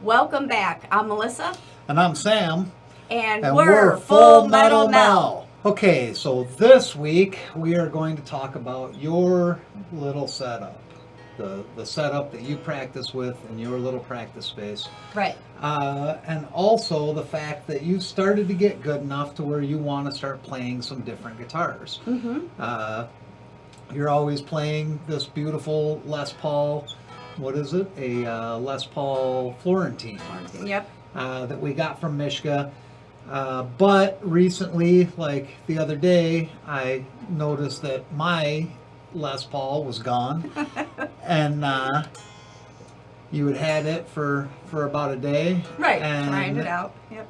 Welcome back. I'm Melissa. And I'm Sam. And we're Full Metal Mel. Okay, so this week we are going to talk about your little setup. The setup that you practice with in your little practice space. Right. And also the fact that you've started to get good enough to where you want to start playing some different guitars. You're always playing this beautiful Les Paul, what is it? A Les Paul Florentine. Yep. That we got from Mishka. But recently, like the other day, I noticed that my Les Paul was gone. And you had it for about a day. Right. And trying it out. Yep.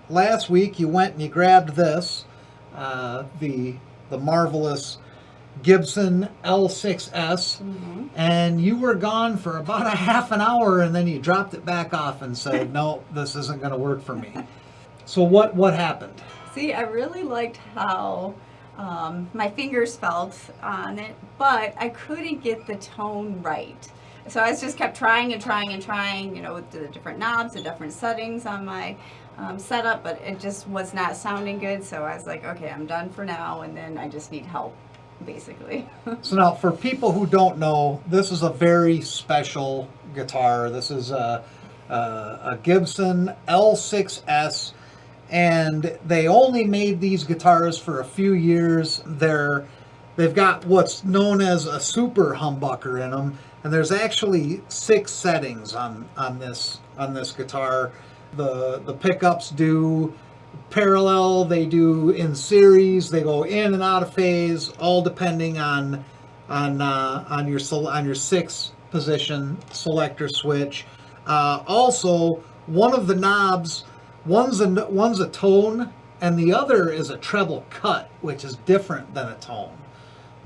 Last week you went and you grabbed this, the marvelous Gibson L6-S, and you were gone for about a half an hour, and then you dropped it back off and said, no, this isn't going to work for me. So what happened? See, I really liked how my fingers felt on it, but I couldn't get the tone right. So I just kept trying and trying and trying, with the different knobs, the different settings on my setup, but it just was not sounding good. So I was like, okay, I'm done for now, and then I just need help, basically. So now, for people who don't know, this is a very special guitar. This is a Gibson L6-S, and they only made these guitars for a few years. They've got what's known as a super humbucker in them, and there's actually 6 settings on this guitar. The pickups do parallel, they do in series, they go in and out of phase, all depending on your 6 position selector switch. Also, one of the knobs, one's a tone, and the other is a treble cut, which is different than a tone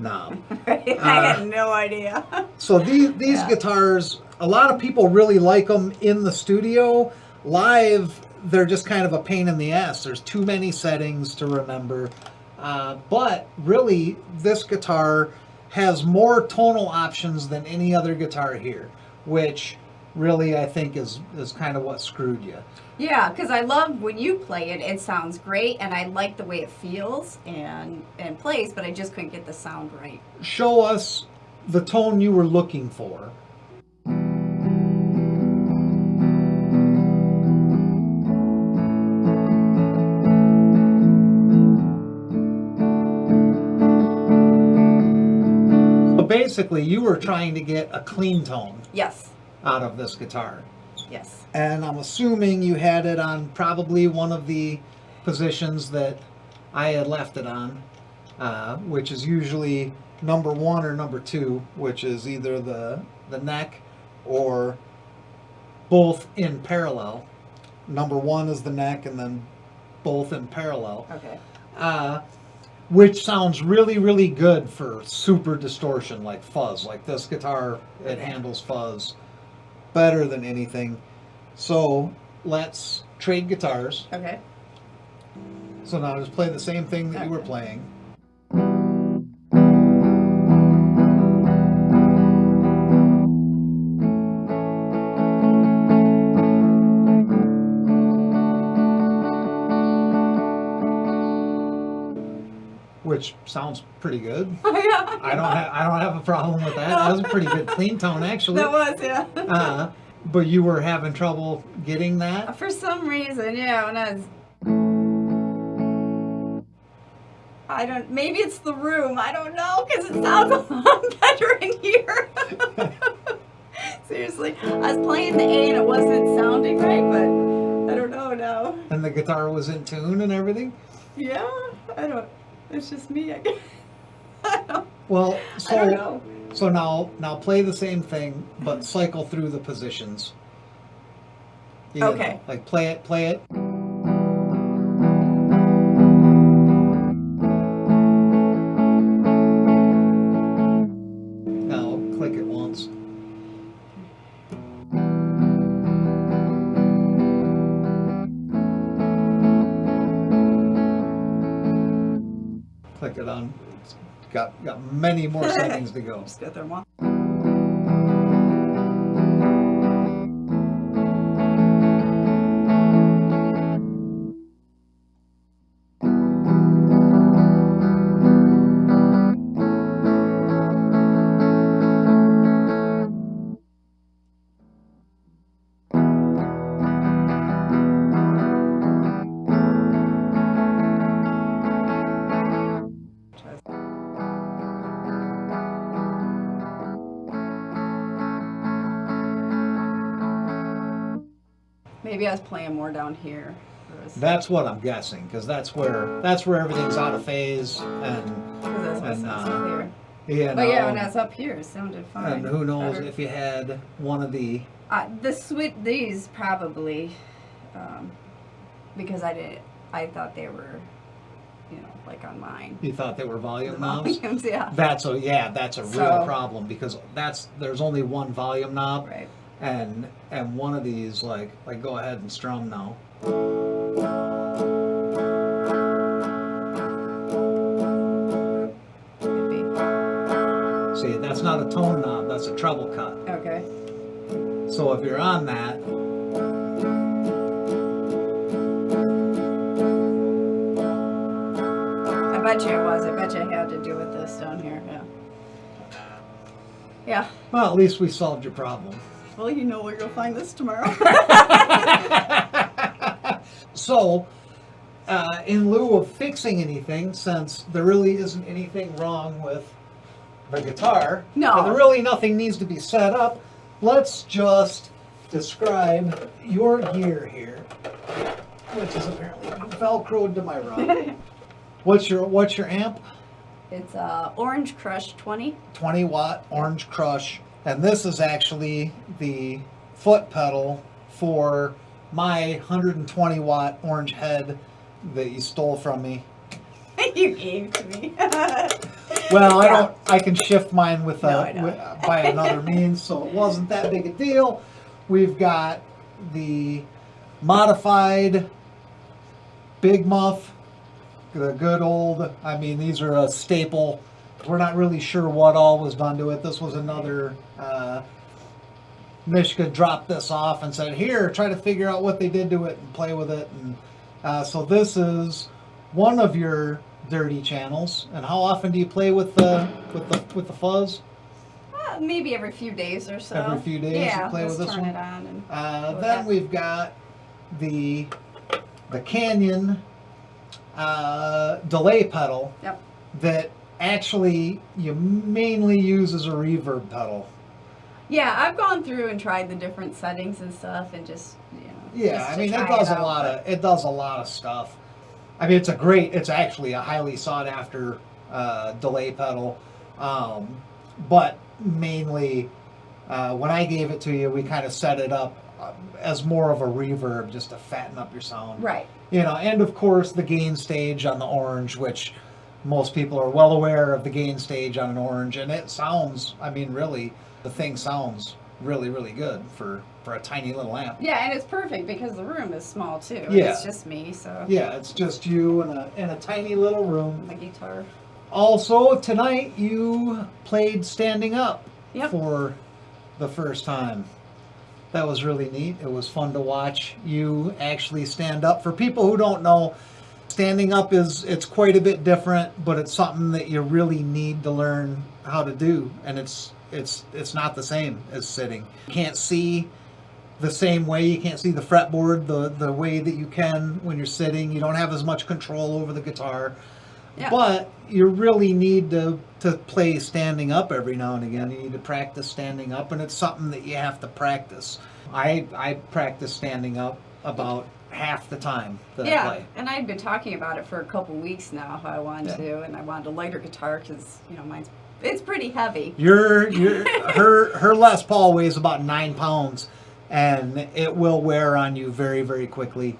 knob. I had no idea. So these guitars, a lot of people really like them in the studio. Live, they're just kind of a pain in the ass. There's too many settings to remember. But really, this guitar has more tonal options than any other guitar here, which really I think is kind of what screwed you. Yeah, because I love when you play it, it sounds great, and I like the way it feels and plays, but I just couldn't get the sound right. Show us the tone you were looking for. Basically, you were trying to get a clean tone. Yes. Out of this guitar. Yes. And I'm assuming you had it on probably one of the positions that I had left it on, which is usually number 1 or number 2, which is either the neck or both in parallel. Number 1 is the neck, and then both in parallel. Okay. Which sounds really, really good for super distortion, like fuzz. Like this guitar, it handles fuzz better than anything. So let's trade guitars. Okay. So now just play the same thing that you were playing. Which sounds pretty good. Yeah. I don't have a problem with that. That was a pretty good clean tone, actually. That was, yeah. But you were having trouble getting that? For some reason, yeah. When maybe it's the room. I don't know, because it sounds a lot better in here. Seriously, I was playing the A and it wasn't sounding right, but I don't know now. And the guitar was in tune and everything? Yeah, I don't. It's just me, I guess. I don't know. So now play the same thing, but cycle through the positions. Okay. Like play it. Now click it once. Click it on. It's got many more settings to go. Just go through them all. Maybe I was playing more down here. That's what I'm guessing, because that's where everything's out of phase, and That's what sounds clear. you But yeah, know, when I was up here, it sounded fine. and who knows Better. if you had one of the These probably, because I thought they were, like on mine. you thought they were volume The knobs. volumes, yeah. That's a real So- problem, because there's only one volume knob, Right. and one of these like go ahead and strum now. Could be. See, that's not a tone knob, that's a treble cut. Okay. So if you're on that, I bet you it was. I bet you it had to do with this down here. Yeah. Yeah. well, at least we solved your problem. Well, you know where you'll find this tomorrow. So, in lieu of fixing anything, since there really isn't anything wrong with the guitar, No. and there really nothing needs to be set up, let's just describe your gear here, which is apparently velcroed to my rug. What's your amp? It's Orange Crush 20. 20 watt Orange Crush, and this is actually the foot pedal for my 120 watt Orange Head that you stole from me. You gave to me. Well, Yeah. I can shift mine with, No, I know. by another means, so it wasn't that big a deal. We've got the modified Big Muff, the good old, I mean, these are a staple. We're not really sure what all was done to it. This was another, Mishka dropped this off and said, here, try to figure out what they did to it and play with it. And so this is one of your dirty channels. And how often do you play with the fuzz? Maybe every few days or so. Every few days you Yeah, play with let's this turn one? it on. And Then with that. we've got the Canyon delay pedal Yep. that actually you mainly use as a reverb pedal. Yeah, I've gone through and tried the different settings and stuff, and just Yeah, just I to mean try it does out, a lot but- of stuff. I mean it's actually a highly sought after delay pedal, but mainly when I gave it to you, we kind of set it up as more of a reverb, just to fatten up your sound. Right. And of course the gain stage on the Orange, which most people are well aware of the gain stage on an Orange, and it sounds, I mean, really, the thing sounds really, really good for a tiny little amp. Yeah, and it's perfect because the room is small too. Yeah. It's just me, so Yeah, it's just you in a tiny little room. my guitar. Also, tonight you played standing up Yep. for the first time. That was really neat. It was fun to watch you actually stand up. For people who don't know, standing up it's quite a bit different, but it's something that you really need to learn how to do, and it's not the same as sitting. You can't see the same way. You can't see the fretboard the way that you can when you're sitting. You don't have as much control over the guitar. Yeah. But you really need to play standing up every now and again. You need to practice standing up, and it's something that you have to practice. I practice standing up about half the time that I Yeah, play. and I'd been talking about it for a couple weeks now. How I wanted Yeah. to, and I wanted a lighter guitar because it's pretty heavy. Her Les Paul weighs about 9 pounds, and it will wear on you very, very quickly.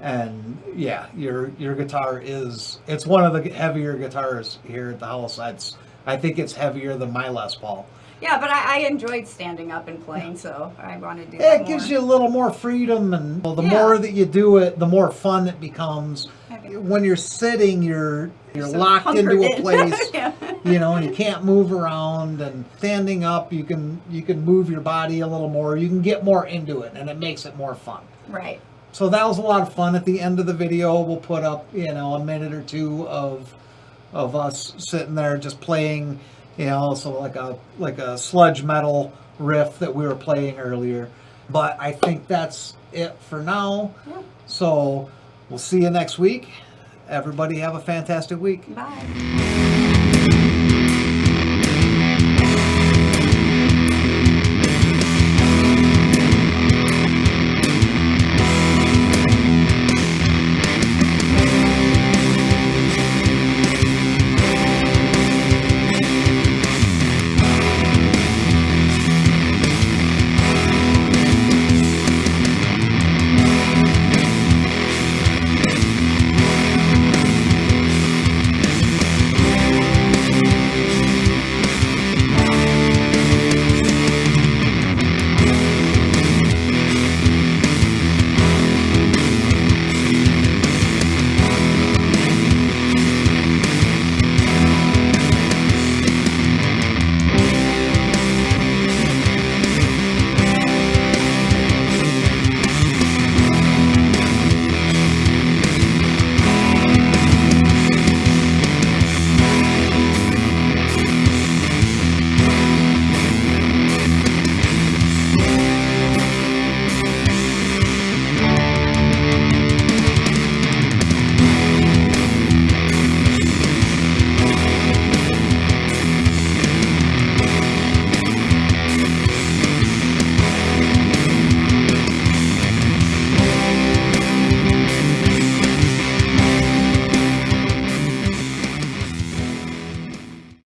And yeah, your guitar it's one of the heavier guitars here at the house. I think it's heavier than my Les Paul. Yeah, but I enjoyed standing up and playing, so I wanted to do Yeah, that it gives more. you a little more freedom, and the Yeah. more that you do it, the more fun it becomes. Okay. When you're sitting, you're So locked into a hunkered in. place. Yeah. And you can't move around. And standing up, you can move your body a little more. You can get more into it, and it makes it more fun. Right. So that was a lot of fun. At the end of the video, we'll put up a minute or two of us sitting there just playing, so like a sludge metal riff that we were playing earlier. But I think that's it for now. Yeah. So we'll see you next week. Everybody have a fantastic week. Bye.